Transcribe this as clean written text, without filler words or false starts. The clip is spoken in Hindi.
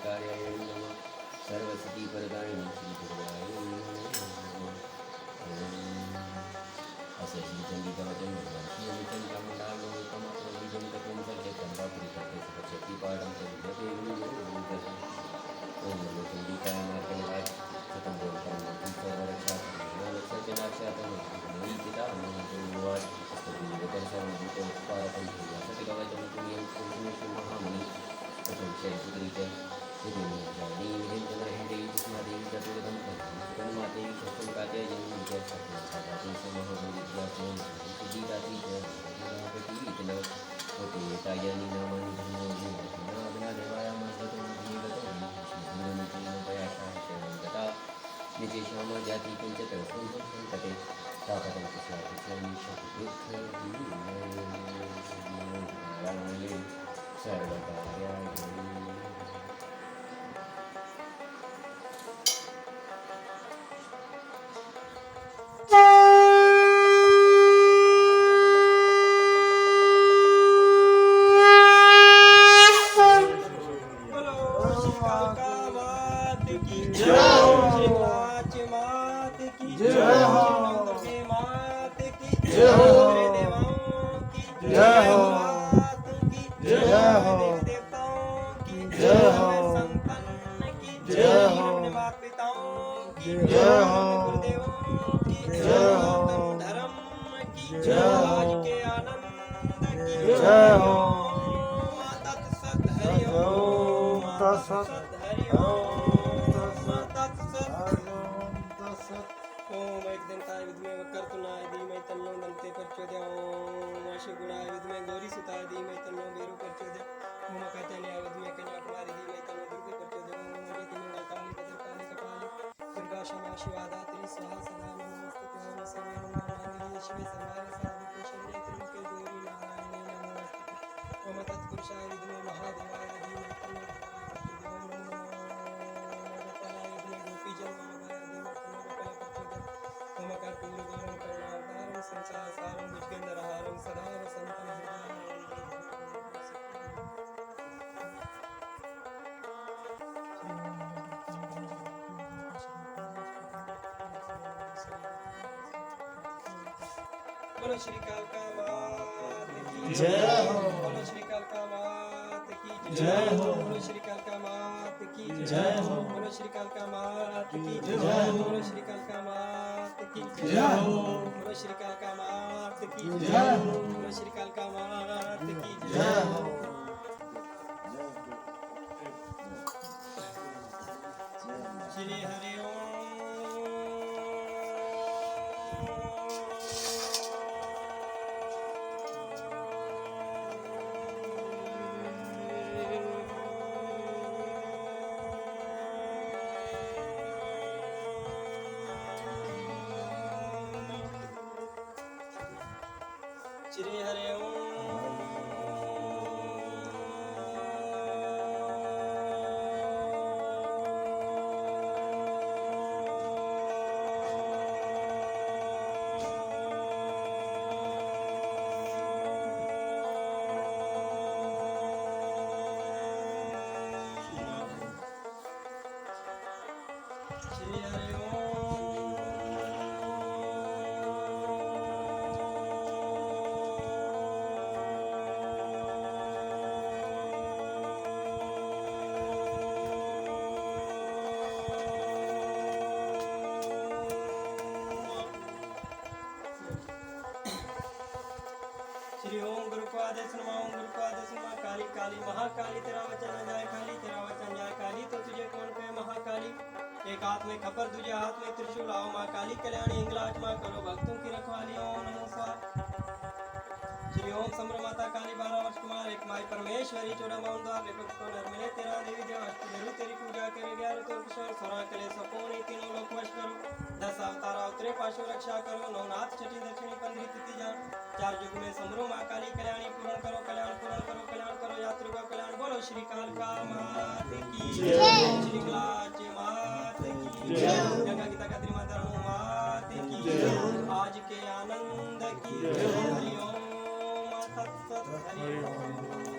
सर्वकार्याय नमः सर्वसिद्धिप्रदायिनि श्रीदुर्गाय नमः अस्य श्रीचण्डिकावचन श्रीयमितं चामुण्डालोकमात्रं बीजं तत्त्वं सज्जतं वापुरीकर्ते सपक्षतिपाठं प्रविद्यते ओम नमो चण्डिकाय मार्कण्डाय शतं परं सर्वरक्षाकरणाक्षातं नीतिता नमोवाद स्तुतिगतर्शनभूतोत्पादकं सतिकवचं पुण्यं पुण्यं महामणि तत्त्वं शैलपुत्रीच विधिर्जानी विधिर्जनहृदे स्मृति चतुर्धं तन्माते सत्यं कात्यायनं च सत्यं सादाति समहविद्यासं सिद्धिदाति च प्रतीतन ओते तायनि नामानि धर्मो नाभिनादेवायामस्तुं जीवतं श्रीगुरुमुखिनोपयाशाशनं गता निजेषाम जाति किञ्चित् संकटे तापतं कुशलाकुशलानि शतदुःखविनाशाय सर्वकार्याय ओम एकदंताय विद्महे वक्रतुंडाय धीमहि तन्नो दन्ते प्रचोदयात् ओम अश्वगुणाय विद्महे गौरीसुताय धीमहि तन्नो भैरव प्रचोदयात् ओम कात्यायनाय विद्महे कन्याकुमारी धीमहि तन्नो दुर्गे प्रचोदयात् ओम रीतिमंगलकाली भद्रकाली कपाली दुर्गा क्षमा शिवा दात्री स्वाहा सदा नमोस्तुते ओम सर्वे नमः शिवे सर्वाय साधुके शरणे त्र्यंबके गौरी नारायणे नमोस्तुते ओम तत्पुरुषाय विद्महे महादेवाय धीमहि तन्नो ओम नमो गोपालाय विद्महे गोपीजन कर्पूरगौरं करुणावतारं संसारसारं भुजगन्धरहारं सदा वसन्तं बोलो श्री कालका मात की जय हो बोलो श्री कालका मात की जय हो बोलो श्री कालका मात की जय हो बोलो श्री कालका मात की जय हो बोलो श्री कालका मात की जय हो बोलो श्री कालका मात की जय हो बोलो श्री कालका मात की जय हो श्री हरि ओम श्री हरि ओम श्री हरि श्री ओम गुरु को आदेश नमः ओम गुरु को आदेश नमः काली काली महाकाली तेरा वचन जाए खाली तेरा वचन जाए काली तो तुझे कौन पे महाकाली एक हाथ में खपर दूजे हाथ में त्रिशूल आओ माँ काली कल्याणी इंगलाज माँ करो भक्तों की रखवाली ओम नमो स्वाहा श्री ओम सम्र माता काली 12 वर्ष कुमार एक माई परमेश्वरी 14 द्वार लेखक को नर्मले तेरा देवी देव अष्टधरु तेरी पूजा करे 11 तो किशोर सोरा कले सपोने तीनों लोक वश करो 10 अवतार अवतरे पाशो रक्षा करो नवनाथ छठी दक्षिणी 15 तिथि जान 4 युग में समरो माँ काली कल्याणी पूर्ण करो कल्याण करो यात्रु का कल्याण बोलो श्री कालका मात की जय श्री लाज मात की जय गंगा गीता गात्री माता मात की जय आज के आनंद की जय हरि ओम तत्सत हरि ओम